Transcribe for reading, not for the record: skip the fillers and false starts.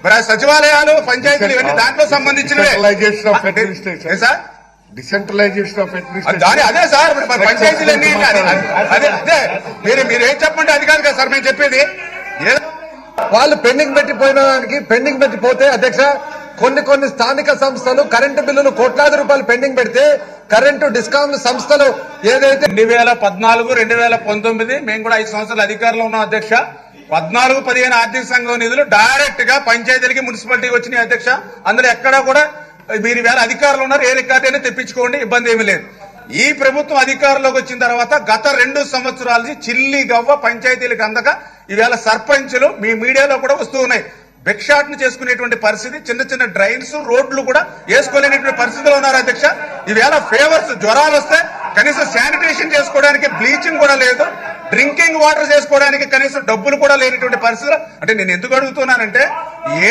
మరి సచివాలయాలు పంచాయతీలు ఇవన్నీ దాంట్లో సంబంధించినవే సార్. డిసెంట్రలైజేషన్ ఆఫ్ అడ్మినిస్ట్రేషన్ అదే సార్ పంచాయతీలన్నీ అదే మీరేం చెప్పండి అది కాదు కదా సార్ మేము చెప్పేది. వాళ్ళు పెండింగ్ పెట్టిపోయిన దానికి పెండింగ్ పెట్టిపోతే అధ్యక్ష కొన్ని స్థానిక సంస్థలు కరెంటు బిల్లులు కోట్లాది రూపాయలు పెండింగ్ పెడితే కరెంటు డిస్కామ్ సంస్థలు ఏదైతే 2014, 2019 మేము కూడా 5 సంవత్సరాలు అధికారంలో ఉన్నాం అధ్యక్ష. 14-15 ఆర్థిక సంఘం నిధులు డైరెక్ట్ గా పంచాయతీలకి మున్సిపాలిటీకి వచ్చినాయి అధ్యక్ష. అందులో ఎక్కడా కూడా మీరు వేళ అధికారులు ఉన్నారు, ఏ రికార్డు అయినా తెప్పించుకోండి, ఇబ్బంది ఏమీ లేదు. ఈ ప్రభుత్వం అధికారంలోకి వచ్చిన తర్వాత గత 2 సంవత్సరాల నుంచి చిల్లి గవ్వ పంచాయతీలకు అందక ఈవేళ సర్పంచులు మీ మీడియాలో కూడా వస్తూ ఉన్నాయి. భిక్షాటన చేసుకునేటువంటి పరిస్థితి, చిన్న డ్రైన్స్ రోడ్లు కూడా వేసుకోలేనటువంటి పరిస్థితిలో ఉన్నారు అధ్యక్ష. ఈవేళ ఫేవర్స్ జ్వరాలు వస్తే కనీసం శానిటేషన్ చేసుకోవడానికి బ్లీచింగ్ కూడా లేదు, డ్రింకింగ్ వాటర్ చేసుకోవడానికి కనీసం డబ్బులు కూడా లేనటువంటి పరిస్థితులు. అంటే నేను ఎందుకు అడుగుతున్నానంటే